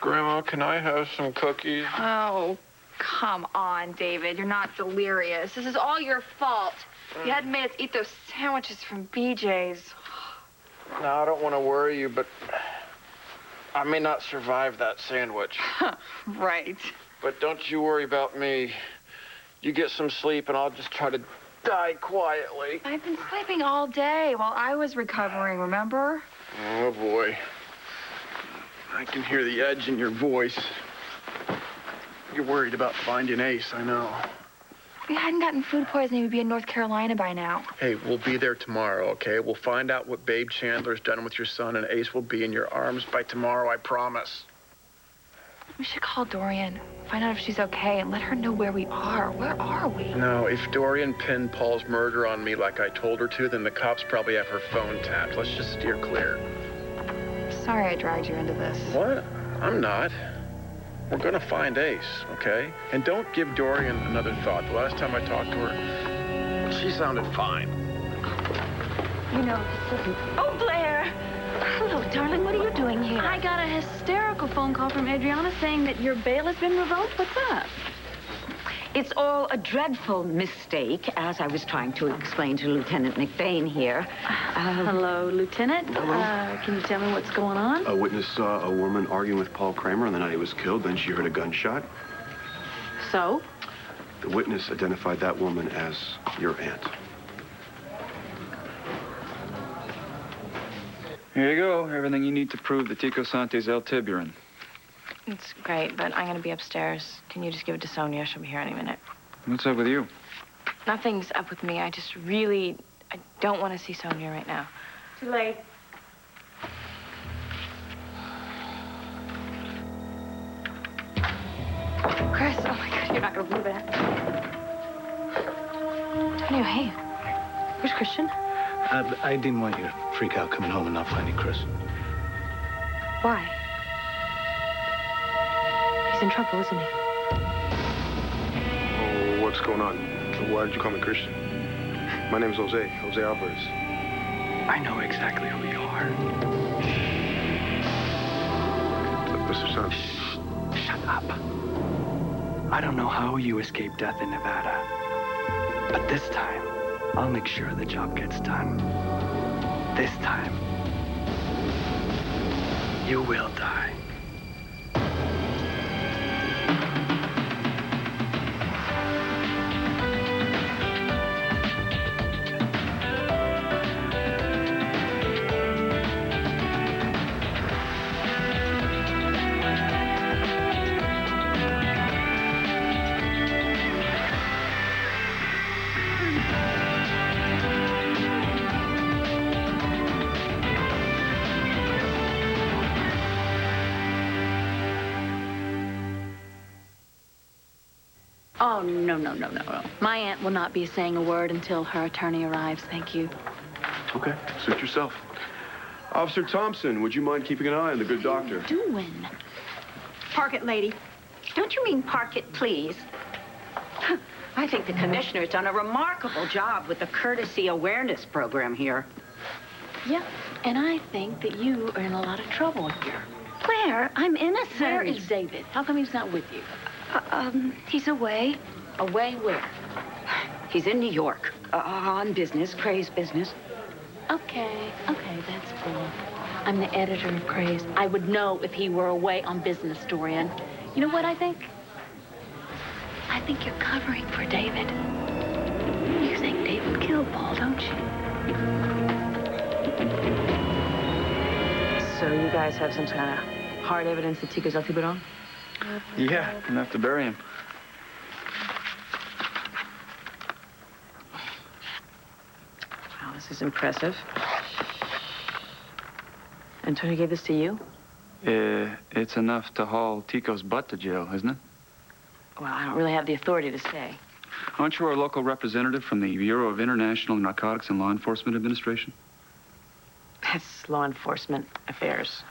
Grandma, can I have some cookies? Oh, come on, David. You're not delirious. This is all your fault. You hadn't made us eat those sandwiches from BJ's. No, I don't want to worry you, but I may not survive that sandwich. Right. But don't you worry about me. You get some sleep, and I'll just try to die quietly. I've been sleeping all day while I was recovering, remember? Oh, boy. I can hear the edge in your voice. You're worried about finding Ace, I know. If we hadn't gotten food poisoning, we'd be in North Carolina by now. Hey, we'll be there tomorrow, okay? We'll find out what Babe Chandler's done with your son, and Ace will be in your arms by tomorrow, I promise. We should call Dorian, find out if she's okay, and let her know where we are. Where are we? No, if Dorian pinned Paul's murder on me like I told her to, then the cops probably have her phone tapped. Let's just steer clear. Sorry I dragged you into this. What? I'm not. We're gonna find Ace, okay? And don't give Dorian another thought. The last time I talked to her, she sounded fine. You know, oh, Blair! Hello, darling. What are you doing here? I got a hysterical phone call from Adriana saying that your bail has been revoked. What's up? It's all a dreadful mistake, as I was trying to explain to Lieutenant McBain here. Hello, Lieutenant. Hello. Can you tell me what's going on? A witness saw a woman arguing with Paul Kramer on the night he was killed. Then she heard a gunshot. So? The witness identified that woman as your aunt. Here you go. Everything you need to prove that Tico Sante's El Tiburon. It's great, but I'm going to be upstairs. Can you just give it to Sonia? She'll be here any minute. What's up with you? Nothing's up with me. I don't want to see Sonia right now. Too late. Chris, oh my God, you're not going to believe that. Antonio, hey. Where's Christian? I didn't want you to freak out coming home and not finding Chris. Why? He's in trouble, isn't he? Oh, what's going on? Why did you call me Christian? My name's Jose Alvarez. I know exactly who you are. Mr. Santos. Shut up. I don't know how you escaped death in Nevada, but this time, I'll make sure the job gets done. This time, you will die. Oh, no. My aunt will not be saying a word until her attorney arrives. Thank you. Okay, suit yourself. Officer Thompson, would you mind keeping an eye on the good doctor? What are you doing? Park it, lady. Don't you mean park it, please? I think the commissioner's done a remarkable job with the courtesy awareness program here. Yeah, and I think that you are in a lot of trouble here. Blair, I'm innocent. Where is David? How come he's not with you? He's away. Away where? He's in New York, on business, Craze business. Okay, that's cool. I'm the editor of Craze. I would know if he were away on business, Dorian. You know what I think? I think you're covering for David. You think David killed Paul, don't you? So you guys have some kind of hard evidence that Tico's El Tiburon? Yeah, enough to bury him. Wow, this is impressive. Antonio gave this to you? It's enough to haul Tico's butt to jail, isn't it? Well, I don't really have the authority to say. Aren't you our local representative from the Bureau of International Narcotics and Law Enforcement Administration? That's law enforcement affairs.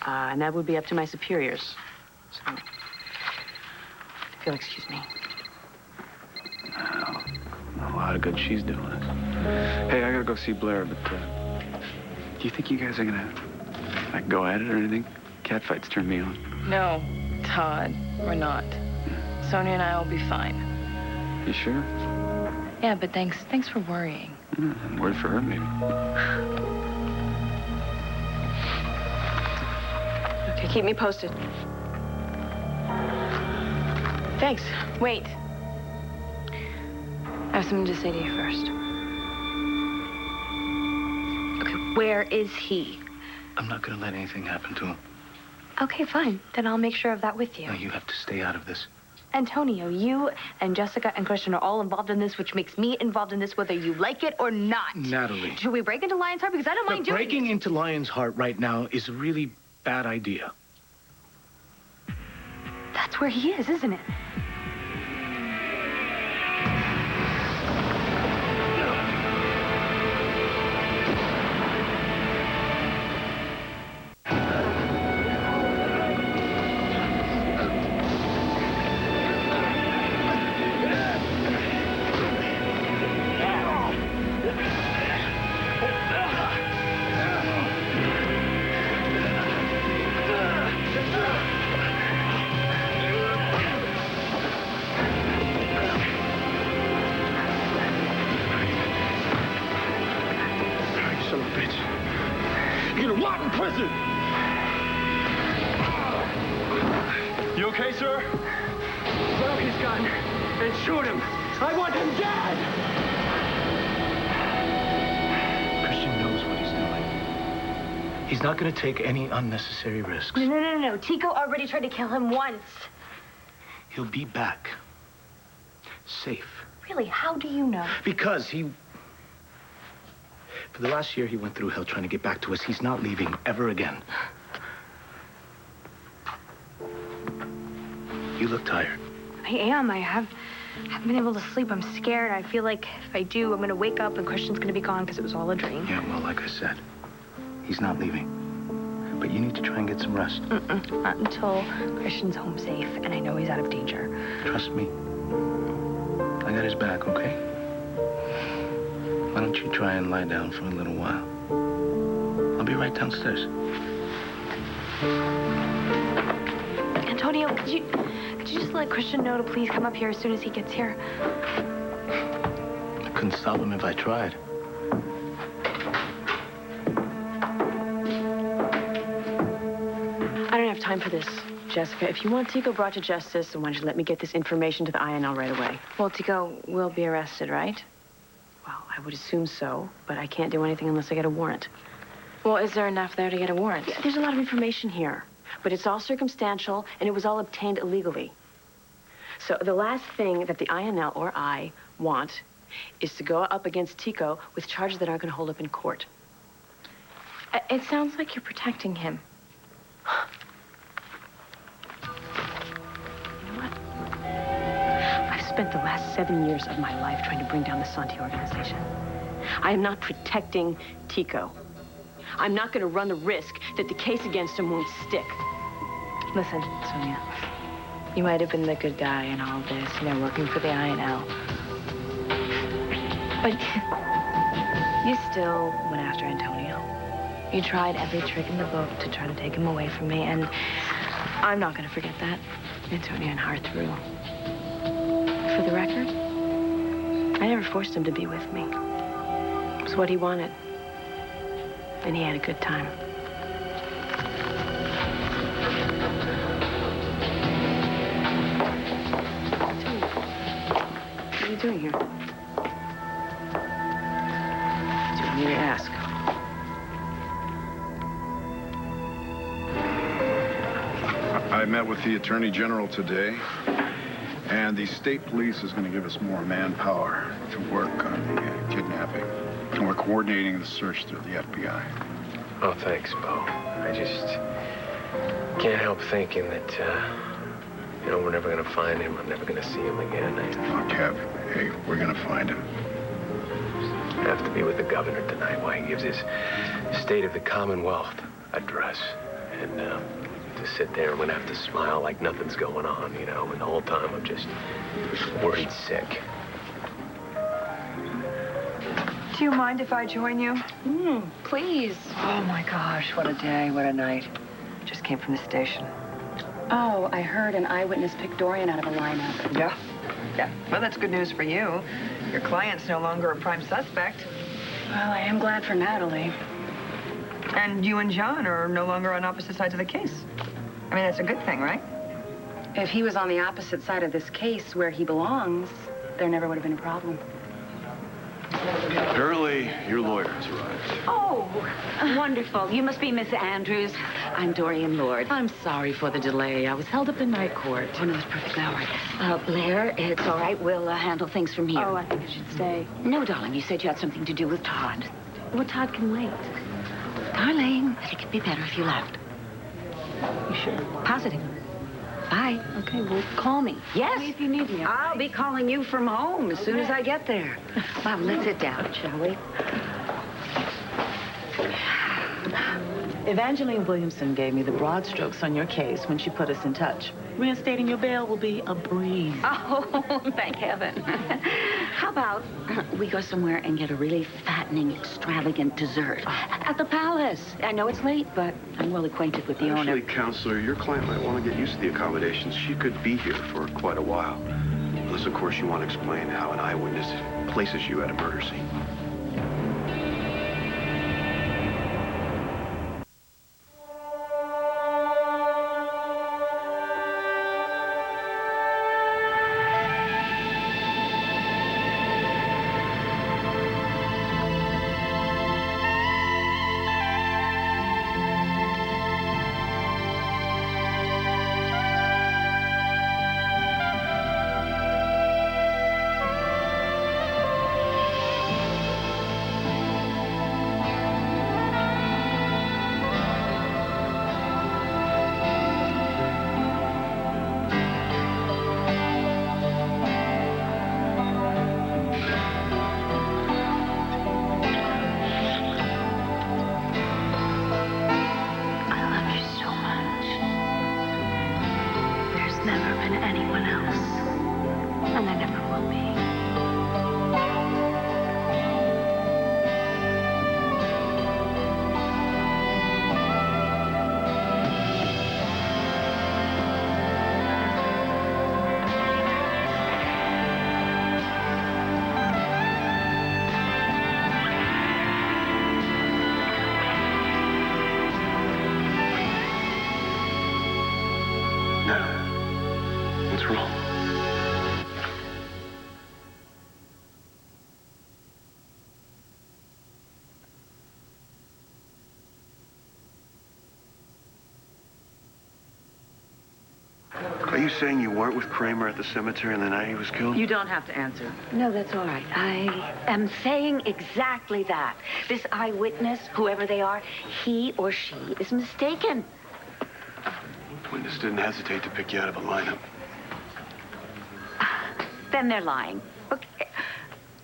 And that would be up to my superiors. So, if you'll excuse me. Well, a lot of good she's doing it. Hey, I gotta go see Blair, but do you think you guys are gonna, like, go at it or anything? catfights turn me on. No, Todd, we're not. Sonia and I will be fine. You sure? Yeah, but thanks for worrying. I'm worried for her, maybe. Okay, keep me posted. Thanks. Wait. I have something to say to you first. Okay, where is he? I'm not going to let anything happen to him. Okay, fine. Then I'll make sure of that with you. No, you have to stay out of this. Antonio, you and Jessica and Christian are all involved in this, which makes me involved in this whether you like it or not. Natalie. Should we break into Lion's Heart? Because I don't mind doing it. Breaking into Lion's Heart right now is a really bad idea. That's where he is, isn't it? You okay, sir? Grab his gun and shoot him. I want him dead! Christian knows what he's doing. He's not going to take any unnecessary risks. No. Tico already tried to kill him once. He'll be back. Safe. Really? How do you know? Because for the last year, he went through hell trying to get back to us. He's not leaving ever again. You look tired. I am. I haven't been able to sleep. I'm scared. I feel like if I do, I'm going to wake up and Christian's going to be gone because it was all a dream. Yeah, well, like I said, he's not leaving. But you need to try and get some rest. Not until Christian's home safe and I know he's out of danger. Trust me. I got his back, okay? Why don't you try and lie down for a little while? I'll be right downstairs. Antonio, could you just let Christian know to please come up here as soon as he gets here? I couldn't stop him if I tried. I don't have time for this, Jessica. If you want Tico brought to justice, then why don't you let me get this information to the INL right away? Well, Tico will be arrested, right? Well, I would assume so, but I can't do anything unless I get a warrant. Well, is there enough there to get a warrant? Yeah, there's a lot of information here, but it's all circumstantial, and it was all obtained illegally. So the last thing that the INL or I want is to go up against Tico with charges that aren't going to hold up in court. It sounds like you're protecting him. You know what? I've spent the last 7 years of my life trying to bring down the Santi organization. I am not protecting Tico. I'm not going to run the risk that the case against him won't stick. Listen, Sonia, you might have been the good guy in all this, working for the INL. But you still went after Antonio. You tried every trick in the book to try to take him away from me, and I'm not going to forget that. Antonio and her through. For the record, I never forced him to be with me. It was what he wanted. And he had a good time. What are you doing here? Do you need to ask? I met with the Attorney General today, and the state police is going to give us more manpower to work on the kidnapping. And we're coordinating the search through the FBI. Oh, thanks, Bo. I just can't help thinking that, we're never going to find him. I'm never going to see him again. Oh, Kev, hey, we're going to find him. I have to be with the governor tonight while he gives his State of the Commonwealth address. And to sit there, I'm going to have to smile like nothing's going on, and the whole time I'm just worried sick. Do you mind if I join you? Please. Oh, my gosh, what a day, what a night. Just came from the station. Oh, I heard an eyewitness picked Dorian out of a lineup. Yeah. Yeah. Well, that's good news for you. Your client's no longer a prime suspect. Well, I am glad for Natalie. And you and John are no longer on opposite sides of the case. I mean, that's a good thing, right? If he was on the opposite side of this case where he belongs, there never would have been a problem. Apparently, your lawyer has arrived. Oh, wonderful. You must be Miss Andrews. I'm Dorian Lord. I'm sorry for the delay. I was held up in night court. Oh, no, it's perfectly all right. Blair, it's all right. We'll handle things from here. Oh, I think I should stay. No, darling. You said you had something to do with Todd. Well, Todd can wait. Darling, I think it'd be better if you left. You sure? Positive. Bye. Okay, well, call me. Yes. Call me if you need me. I'll be calling you from home as soon as I get there. Well, let's sit down, shall we? Evangeline Williamson gave me the broad strokes on your case when she put us in touch. Reinstating your bail will be a breeze. Oh, thank heaven. How about we go somewhere and get a really fattening, extravagant dessert at the Palace? I know it's late, but I'm well acquainted with the owner. Actually, Counselor, your client might want to get used to the accommodations. She could be here for quite a while. Unless, of course, you want to explain how an eyewitness places you at a murder scene. What's wrong? Are you saying you weren't with Kramer at the cemetery on the night he was killed? You don't have to answer. No, that's all right. I am saying exactly that. This eyewitness, whoever they are, he or she is mistaken. Witness didn't hesitate to pick you out of a lineup. Then they're lying. Okay.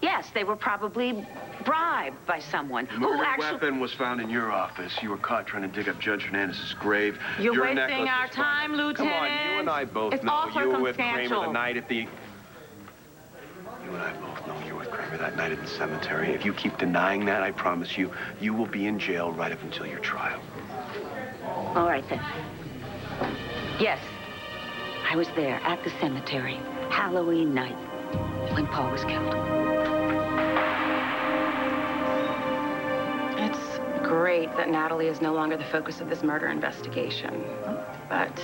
Yes, they were probably bribed by someone The who murder actually... weapon was found in your office. You were caught trying to dig up Judge Hernandez's grave. You're Your wasting necklace our was found. time, Lieutenant. Come on, you and I both It's know all you were with Kramer circumstantial. the night at the... You and I both know you were with Kramer that night at the cemetery. If you keep denying that, I promise you, you will be in jail right up until your trial. All right, then. Yes, I was there at the cemetery, Halloween night, when Paul was killed. It's great that Natalie is no longer the focus of this murder investigation. But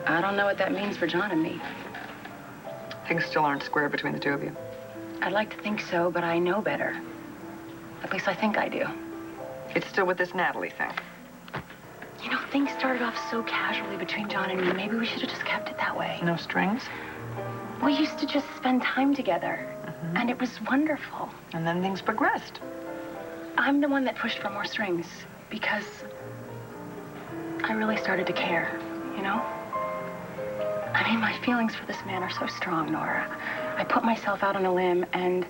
I don't know what that means for John and me. Things still aren't square between the two of you. I'd like to think so, but I know better. At least I think I do. It's still with this Natalie thing. You know, things started off so casually between John and me. Maybe we should have just kept it that way. No strings? We used to just spend time together, and it was wonderful. And then things progressed. I'm the one that pushed for more strings because I really started to care, you know? I mean, my feelings for this man are so strong, Nora. I put myself out on a limb, and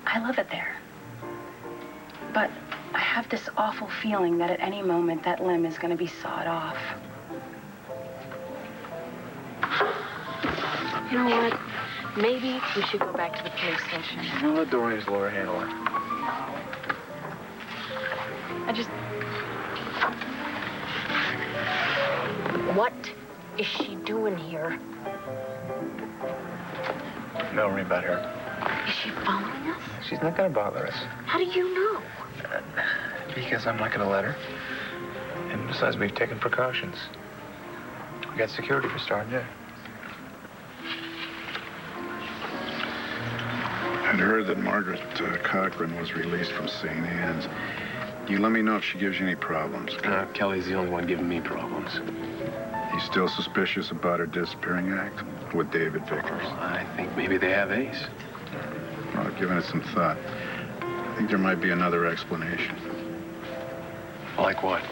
I love it there. But I have this awful feeling that at any moment that limb is going to be sawed off. You know what? Maybe we should go back to the police station. I'll let Dorian's lawyer handle it. What is she doing here? Don't worry about her. Is she following us? She's not gonna bother us. How do you know? Because I'm not gonna let her. And besides, we've taken precautions. We got security for starting, yeah. I'd heard that Margaret Cochran was released from St. Anne's. You let me know if she gives you any problems. Kelly's the only one giving me problems. You still suspicious about her disappearing act with David Vickers? I think maybe they have Ace. Well, I've given it some thought. I think there might be another explanation. Like what?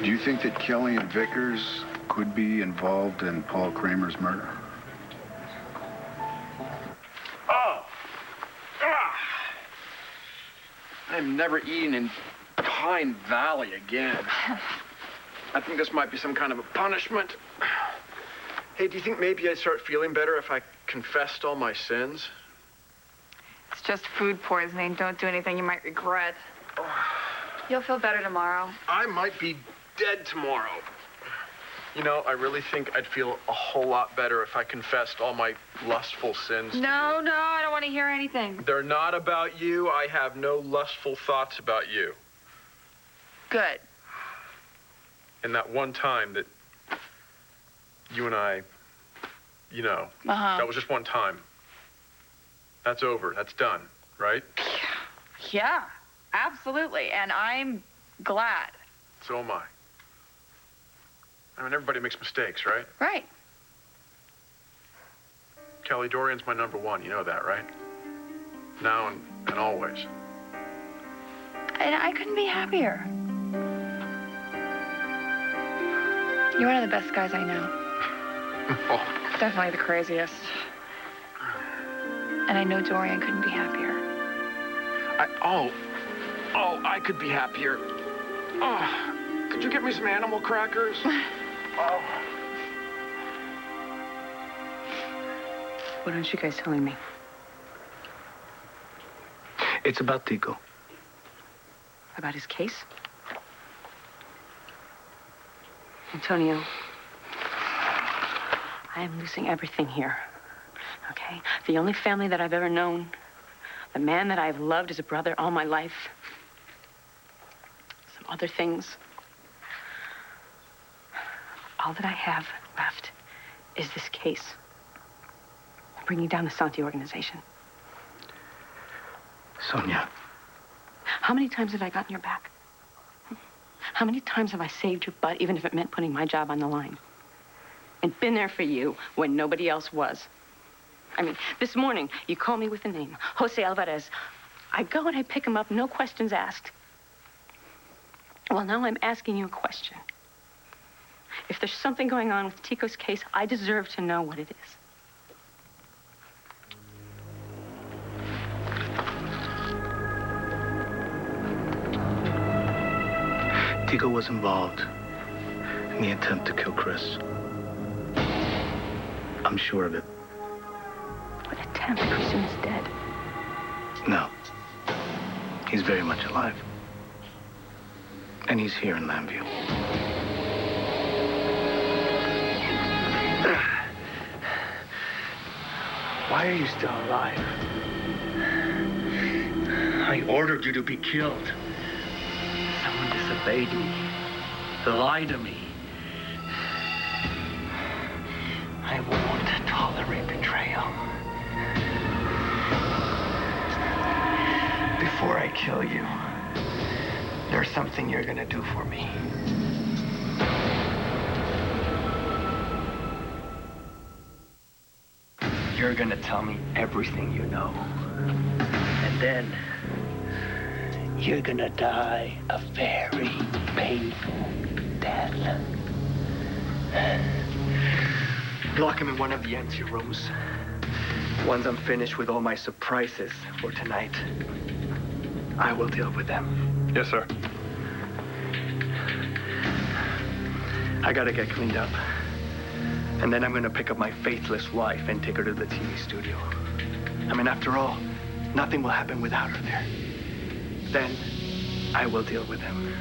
Do you think that Kelly and Vickers could be involved in Paul Kramer's murder? I'm never eating in Pine Valley again. I think this might be some kind of a punishment. Hey, do you think maybe I'd start feeling better if I confessed all my sins? It's just food poisoning. Don't do anything you might regret. You'll feel better tomorrow. I might be dead tomorrow. You know, I really think I'd feel a whole lot better if I confessed all my lustful sins. No, I don't want to hear anything. They're not about you. I have no lustful thoughts about you. Good. And that one time that you and I, you know, that was just one time. That's over. That's done, right? Yeah, absolutely. And I'm glad. So am I. I mean, everybody makes mistakes, right? Right. Kelly, Dorian's my number one. You know that, right? Now and always. And I couldn't be happier. You're one of the best guys I know. Definitely the craziest. And I know Dorian couldn't be happier. I could be happier. Oh, could you get me some animal crackers? Oh. What aren't you guys telling me? It's about Tico. About his case? Antonio, I am losing everything here, okay? The only family that I've ever known, the man that I've loved as a brother all my life, some other things. All that I have left is this case. Bringing down the Santi organization. Sonia. How many times have I gotten your back? How many times have I saved your butt, even if it meant putting my job on the line? And been there for you when nobody else was. I mean, this morning, you call me with a name, Jose Alvarez. I go and I pick him up, no questions asked. Well, now I'm asking you a question. If there's something going on with Tico's case, I deserve to know what it is. Tico was involved in the attempt to kill Chris. I'm sure of it. What attempt? Christian is dead. No. He's very much alive. And he's here in Lambview. Why are you still alive? I ordered you to be killed. Someone disobeyed me. Lied to me. I won't tolerate betrayal. Before I kill you, there's something you're gonna do for me. You're gonna tell me everything you know. And then you're gonna die a very painful death. Lock him in one of the empty rooms. Once I'm finished with all my surprises for tonight, I will deal with them. Yes, sir. I gotta get cleaned up. And then I'm gonna pick up my faithless wife and take her to the TV studio. I mean, after all, nothing will happen without her there. Then I will deal with him.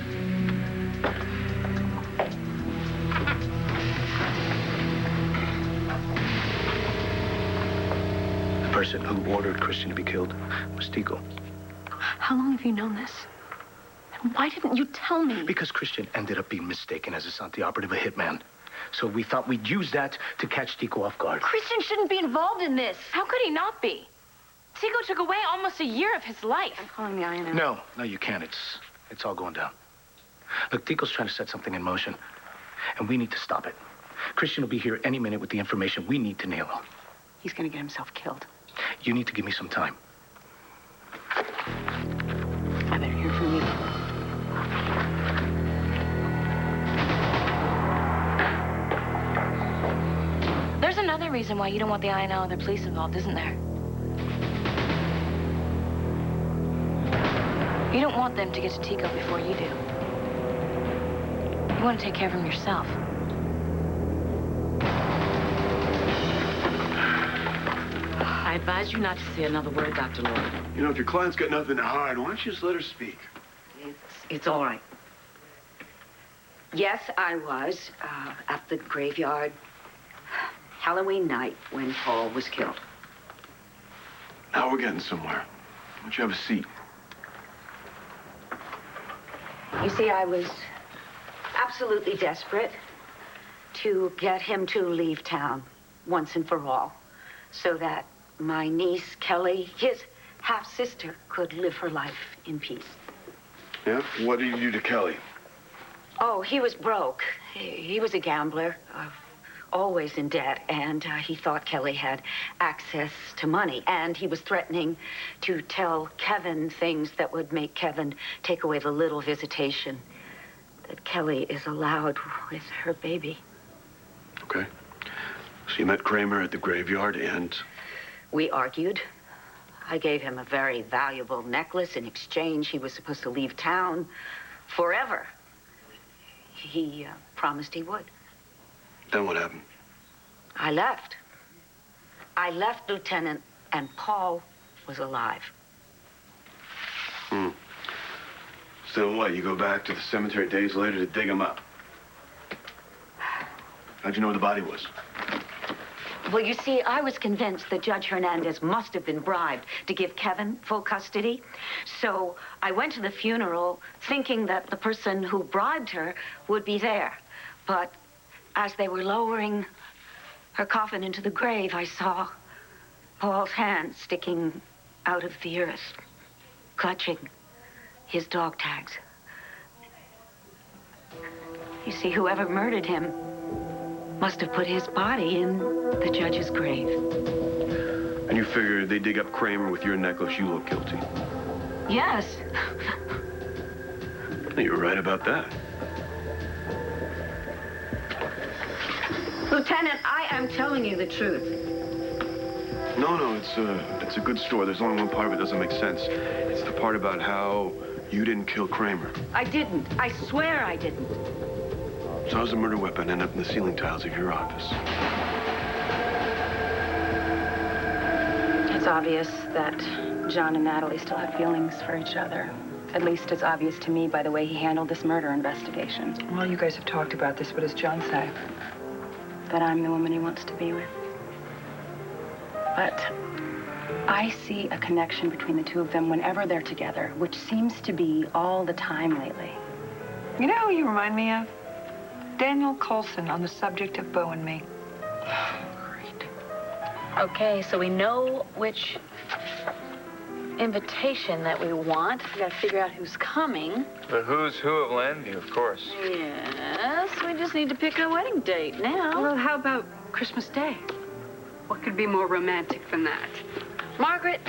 person who ordered Christian to be killed was Tico. How long have you known this? And why didn't you tell me? Because Christian ended up being mistaken as a Santi operative, a hitman. So we thought we'd use that to catch Tico off guard. Christian shouldn't be involved in this. How could he not be? Tico took away almost a year of his life. I'm calling the INO. No, you can't. It's all going down. Look, Tico's trying to set something in motion, and we need to stop it. Christian will be here any minute with the information we need to nail him. He's gonna get himself killed. You need to give me some time. I better hear from you. There's another reason why you don't want the INO and the police involved, isn't there? You don't want them to get to Tico before you do. You want to take care of him yourself. I advise you not to say another word, Dr. Lloyd. You know, if your client's got nothing to hide, why don't you just let her speak? It's all right. Yes, I was at the graveyard Halloween night when Paul was killed. Now we're getting somewhere. Why don't you have a seat? You see, I was absolutely desperate to get him to leave town once and for all, so that my niece, Kelly, his half-sister, could live her life in peace. Yeah? What did you do to Kelly? Oh, he was broke. He was a gambler, always in debt, and he thought Kelly had access to money, and he was threatening to tell Kevin things that would make Kevin take away the little visitation that Kelly is allowed with her baby. Okay. So you met Kramer at the graveyard and... We argued. I gave him a very valuable necklace. In exchange, he was supposed to leave town forever. He promised he would. Then what happened? I left. I left, Lieutenant, and Paul was alive. So what, you go back to the cemetery days later to dig him up? How'd you know where the body was? Well, you see, I was convinced that Judge Hernandez must have been bribed to give Kevin full custody. So I went to the funeral thinking that the person who bribed her would be there. But as they were lowering her coffin into the grave, I saw Paul's hand sticking out of the earth, clutching his dog tags. You see, whoever murdered him must have put his body in the judge's grave. And you figured they dig up Kramer with your necklace, you look guilty. Yes. You were right about that. Lieutenant, I am telling you the truth. No, it's a good story. There's only one part of it that doesn't make sense. It's the part about how you didn't kill Kramer. I didn't. I swear I didn't. So how's the murder weapon end up in the ceiling tiles of your office? It's obvious that John and Natalie still have feelings for each other. At least it's obvious to me by the way he handled this murder investigation. Well, you guys have talked about this. What does John say? That I'm the woman he wants to be with. But I see a connection between the two of them whenever they're together, which seems to be all the time lately. You know who you remind me of? Daniel Coulson on the subject of Beau and me. Great. Okay, so we know which invitation that we want. We gotta figure out who's coming. The who's who of Landview, of course. Yes, we just need to pick a wedding date now. Well, how about Christmas Day? What could be more romantic than that? Margaret,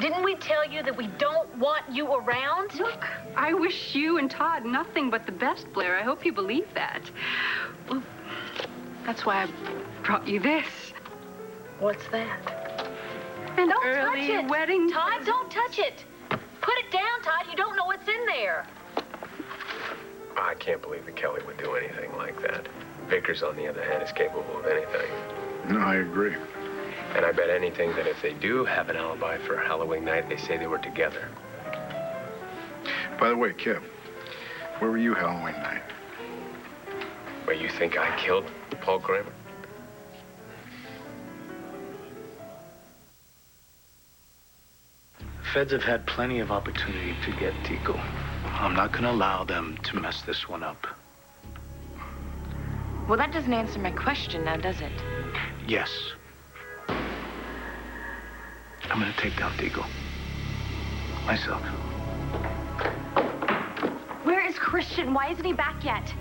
didn't we tell you that we don't want you around? Look, I wish you and Todd nothing but the best, Blair. I hope you believe that. Well, that's why I brought you this. What's that? An Don't early touch it. wedding. Todd, don't touch it. Put it down, Todd. You don't know what's in there. I can't believe that Kelly would do anything like that. Vickers, on the other hand, is capable of anything. No, I agree. And I bet anything that if they do have an alibi for Halloween night, they say they were together. By the way, Kev, where were you Halloween night? Wait, you think I killed Paul Kramer? Feds have had plenty of opportunity to get Tico. I'm not gonna allow them to mess this one up. Well, that doesn't answer my question now, does it? Yes. I'm gonna take down Tico. Myself. Where is Christian? Why isn't he back yet?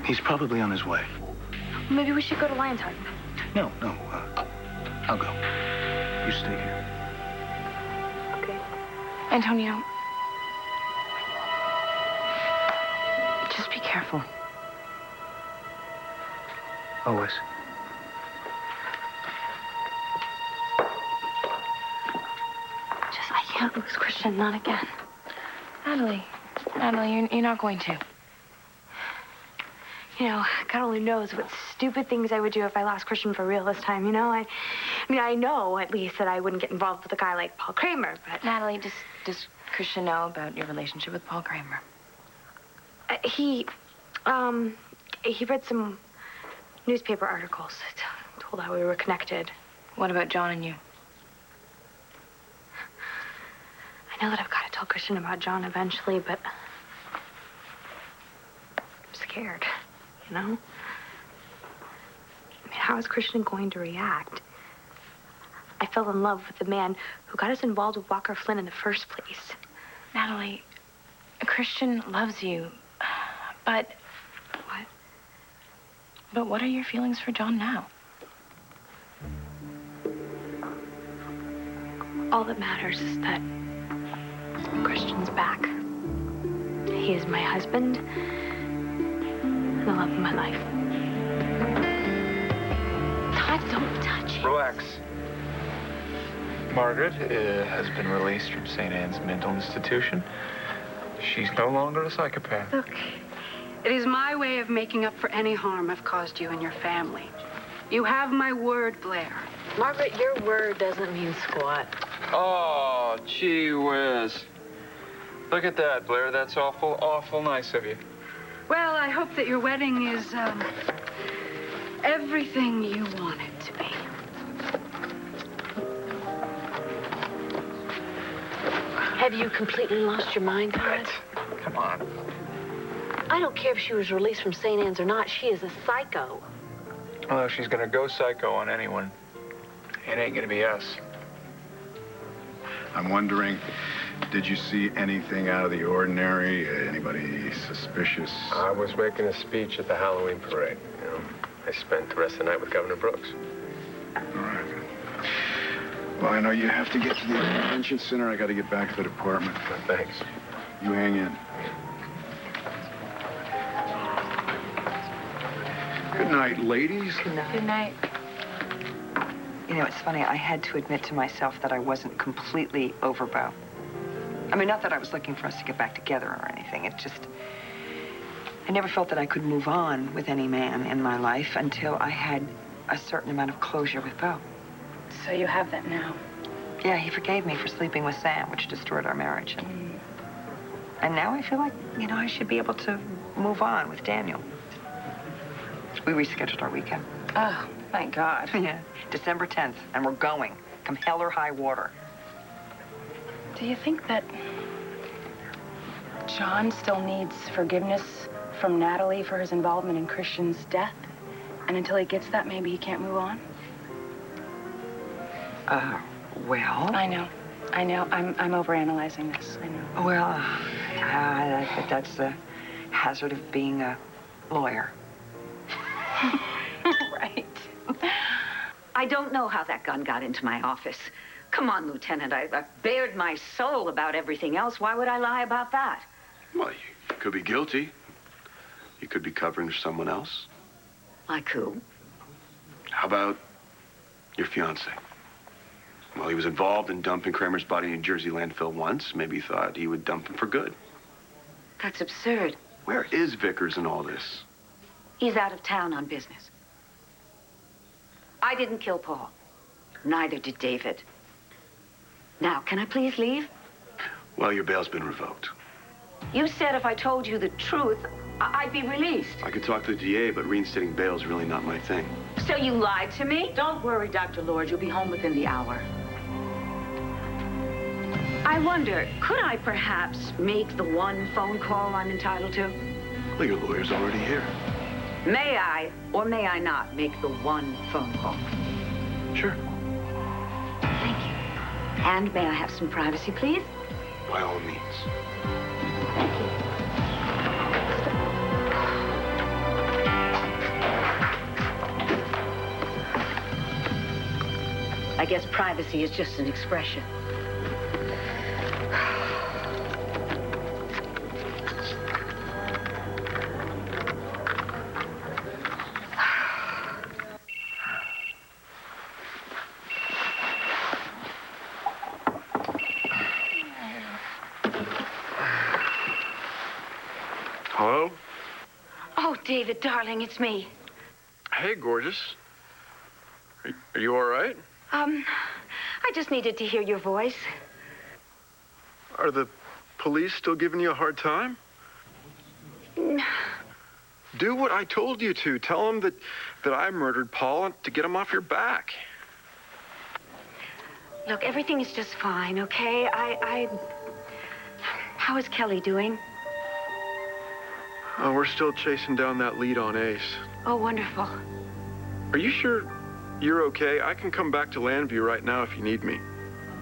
He's probably on his way. Maybe we should go to Lion's Heart. No, I'll go. You stay here. Okay. Antonio. Just be careful. Always. I can't lose Christian, not again. Natalie, you're not going to. You know, God only knows what stupid things I would do if I lost Christian for real this time, you know? I mean, I know at least that I wouldn't get involved with a guy like Paul Kramer, but... Natalie, does Christian know about your relationship with Paul Kramer? He read some newspaper articles that told how we were connected. What about John and you? I know that I've got to tell Christian about John eventually, but I'm scared, you know? I mean, how is Christian going to react? I fell in love with the man who got us involved with Walker Flynn in the first place. Natalie, Christian loves you, but... What? But what are your feelings for John now? All that matters is that Christian's back. He is my husband and the love of my life. Todd, don't touch it. Relax. Margaret has been released from St. Anne's Mental Institution. She's no longer a psychopath. Look, it is my way of making up for any harm I've caused you and your family. You have my word, Blair. Margaret, your word doesn't mean squat. Oh, gee whiz. Look at that, Blair. That's awful, awful nice of you. Well, I hope that your wedding is, everything you want it to be. Have you completely lost your mind, Todd? Come on. I don't care if she was released from St. Anne's or not. She is a psycho. Well, if she's gonna go psycho on anyone, it ain't gonna be us. I'm wondering, did you see anything out of the ordinary? Anybody suspicious? I was making a speech at the Halloween parade. You know, I spent the rest of the night with Governor Brooks. All right. Well, I know you have to get to the convention center. I got to get back to the department. Thanks. You hang in. Good night, ladies. Good night. Good night. You know, it's funny. I had to admit to myself that I wasn't completely over Bo. I mean, not that I was looking for us to get back together or anything. It just... I never felt that I could move on with any man in my life until I had a certain amount of closure with Bo. So you have that now? Yeah, he forgave me for sleeping with Sam, which destroyed our marriage. And now I feel like, you know, I should be able to move on with Daniel. We rescheduled our weekend. Oh, thank God. Yeah, December 10th, and we're going, come hell or high water. Do you think that John still needs forgiveness from Natalie for his involvement in Christian's death? And until he gets that, maybe he can't move on? Well... I know. I'm overanalyzing this. I know. Well, that's the hazard of being a lawyer. Right. I don't know how that gun got into my office. Come on, Lieutenant. I've bared my soul about everything else. Why would I lie about that? Well, you could be guilty. You could be covering for someone else. Like who? How about your fiancé? Well, he was involved in dumping Kramer's body in Jersey landfill once. Maybe he thought he would dump him for good. That's absurd. Where is Vickers in all this? He's out of town on business. I didn't kill Paul. Neither did David. Now, can I please leave? Well, your bail's been revoked. You said if I told you the truth, I'd be released. I could talk to the DA, but reinstating bail is really not my thing. So you lied to me? Don't worry, Dr. Lord. You'll be home within the hour. I wonder, could I perhaps make the one phone call I'm entitled to? Well, your lawyer's already here. May I, or may I not, make the one phone call? Sure. Thank you. And may I have some privacy, please? By all means. Thank you. I guess privacy is just an expression. Hello? Oh, David, darling, it's me. Hey, gorgeous. Are you all right? I just needed to hear your voice. Are the police still giving you a hard time? Do what I told you to. Tell them that I murdered Paul and to get him off your back. Look, everything is just fine, okay? How is Kelly doing? Oh, we're still chasing down that lead on Ace. Oh, wonderful. Are you sure you're okay? I can come back to Landview right now if you need me.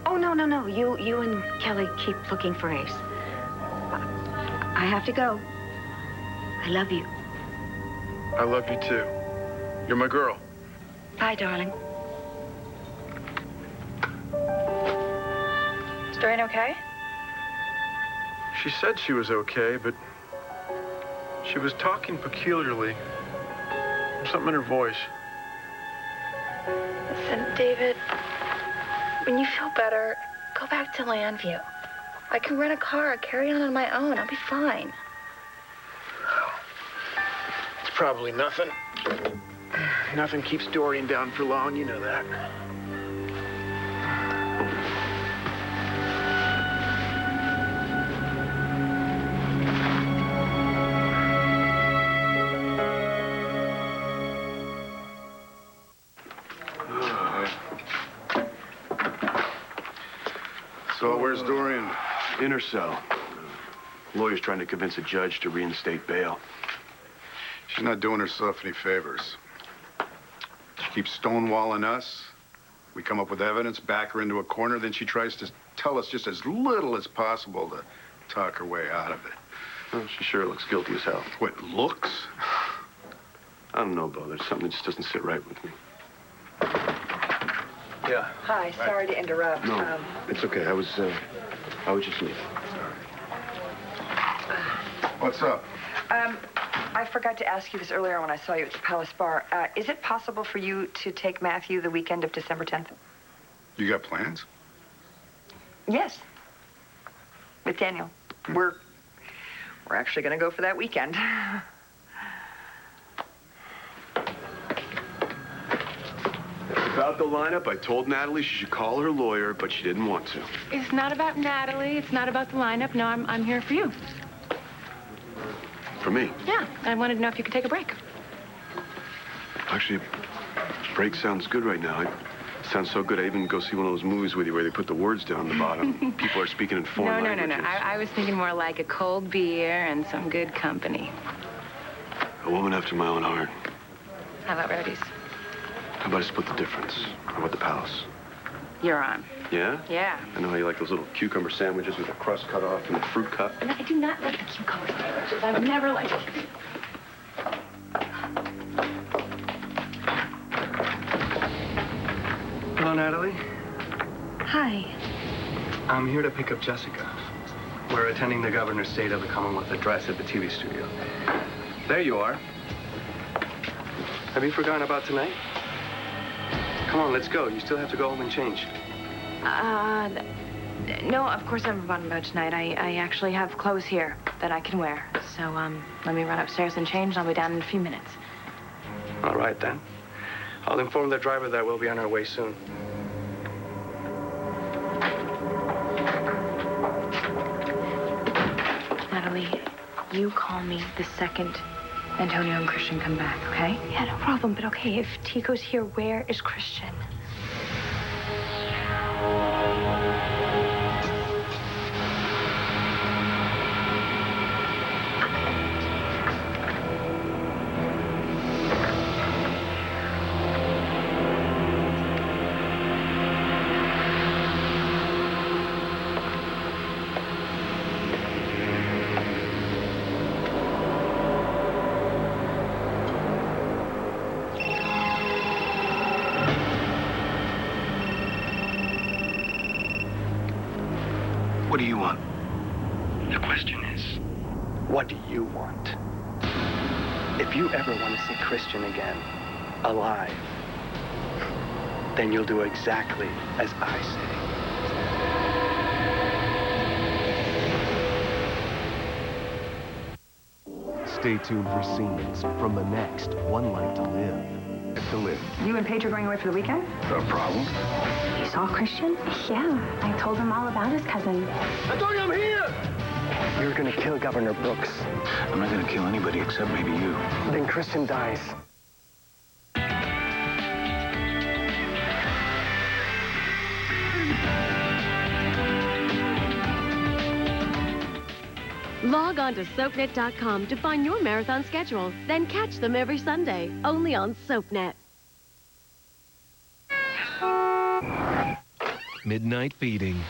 Oh, no. You and Kelly keep looking for Ace. I have to go. I love you. I love you too. You're my girl. Bye, darling. Is Dorian okay? She said she was okay, but she was talking peculiarly. Something in her voice. Listen, David, when you feel better, go back to Landview. I can rent a car, carry on my own. I'll be fine. It's probably nothing. Nothing keeps Dorian down for long, you know that. So where's Dorian? In her cell. Lawyer's trying to convince a judge to reinstate bail. She's not doing herself any favors. She keeps stonewalling us. We come up with evidence, back her into a corner, then she tries to tell us just as little as possible to talk her way out of it. Well, she sure looks guilty as hell. What, looks? I don't know, Bo. There's something that just doesn't sit right with me. Yeah. Hi, sorry to interrupt. No, it's okay. I was just leaving. What's up? I forgot to ask you this earlier when I saw you at the Palace Bar. Is it possible for you to take Matthew the weekend of December 10th? You got plans? Yes. With Daniel. We're actually going to go for that weekend. About the lineup, I told Natalie she should call her lawyer, but she didn't want to. It's not about Natalie. It's not about the lineup. No, I'm here for you. For me? Yeah, I wanted to know if you could take a break. Actually, break sounds good right now. It sounds so good I even go see one of those movies with you where they put the words down on the bottom. People are speaking in foreign languages. No. I was thinking more like a cold beer and some good company. A woman after my own heart. How about roadies? How about I split the difference? How about the Palace? You're on. Yeah? Yeah. I know how you like those little cucumber sandwiches with the crust cut off and the fruit cut. And I do not like the cucumber sandwiches. I would never like it. Hello, Natalie. Hi. I'm here to pick up Jessica. We're attending the governor's State of the Commonwealth address at the TV studio. There you are. Have you forgotten about tonight? Come on, let's go. You still have to go home and change. No, of course I've forgotten about tonight. I actually have clothes here that I can wear. So, let me run upstairs and change. I'll be down in a few minutes. All right, then. I'll inform the driver that we'll be on our way soon. Natalie, you call me the second Antonio and Christian come back, okay? Yeah, no problem. But okay, if Tico's here, where is Christian? What do you want? The question is, what do you want? If you ever want to see Christian again, alive, then you'll do exactly as I say. Stay tuned for scenes from the next One Life to Live. You and Paige are going away for the weekend? A problem? You saw Christian? Yeah, I told him all about his cousin. Antonio, I'm here! You're gonna kill Governor Brooks. I'm not gonna kill anybody except maybe you. Then Christian dies. Log on to SoapNet.com to find your marathon schedule. Then catch them every Sunday, only on SoapNet. Midnight Feeding.